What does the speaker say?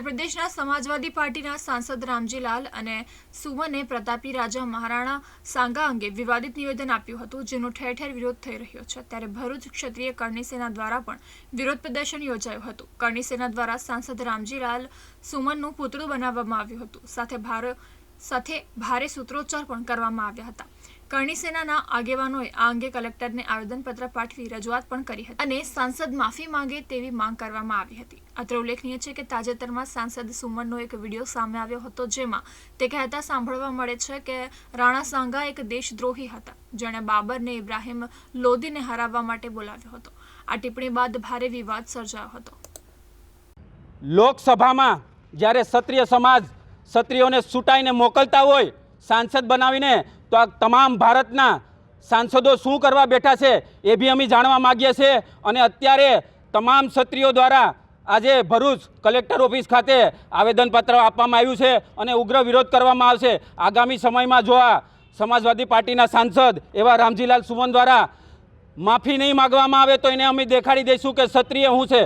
उत्तर प्रदेशना समाजवादी पार्टीना सांसद रामजीलाल અને સુમને પ્રતાપી રાજા મહારાણા સાંગા અંગે વિવાદિત નિવેદન આપ્યું હતું, જેનો ઠેર ઠેર વિરોધ થઈ રહ્યો છે। ત્યારે ભરૂચ ક્ષત્રિય કરણી સેના દ્વારા પણ વિરોધ પ્રદર્શન યોજાયું હતું। કરણી સેના દ્વારા સાંસદ રામજીલાલ સુમનનું પુતળું બનાવવામાં આવ્યું હતું, સાથે ભારે સૂત્રોચ્ચાર પણ કરવામાં આવ્યા હતા। કરણી સેનાના આગેવાનોએ આ અંગે કલેક્ટરને આવેદનપત્ર પાઠવી રજૂઆત પણ કરી હતી અને સાંસદ માફી માંગે તેવી માંગ કરવામાં આવી હતી। અત્રે ઉલ્લેખનીય છે કે તાજેતરમાં સાંસદ સુમનનો એક વિડીયો સામે આવ્યો હતો, જેમાં તે કહેતા સાંભળવા મળે છે કે રાણા સાંગા એક દેશદ્રોહી હતા, જેણે બાબરને ઇબ્રાહિમ લોદીને હરાવવા માટે બોલાવ્યો હતો। આ ટિપ્પણી બાદ ભારે વિવાદ સર્જાયો હતો। લોકસભામાં જ્યારે ક્ષત્રિય સમાજ ક્ષત્રિયોને છૂટાઈને મોકલતા હોય સાંસદ બનાવીને, તો આ તમામ ભારતના સાંસદો શું કરવા બેઠા છે એ બી અમે જાણવા માગીએ છીએ। અને અત્યારે તમામ ક્ષત્રિયો દ્વારા આજે ભરૂચ કલેક્ટર ઓફિસ ખાતે આવેદનપત્ર આપવામાં આવ્યું છે અને ઉગ્ર વિરોધ કરવામાં આવશે। આગામી સમયમાં જો આ સમાજવાદી પાર્ટીના સાંસદ એવા રામજીલાલ સુમન દ્વારા માફી નહીં માગવામાં આવે તો એને અમે દેખાડી દઈશું કે ક્ષત્રિય શું છે।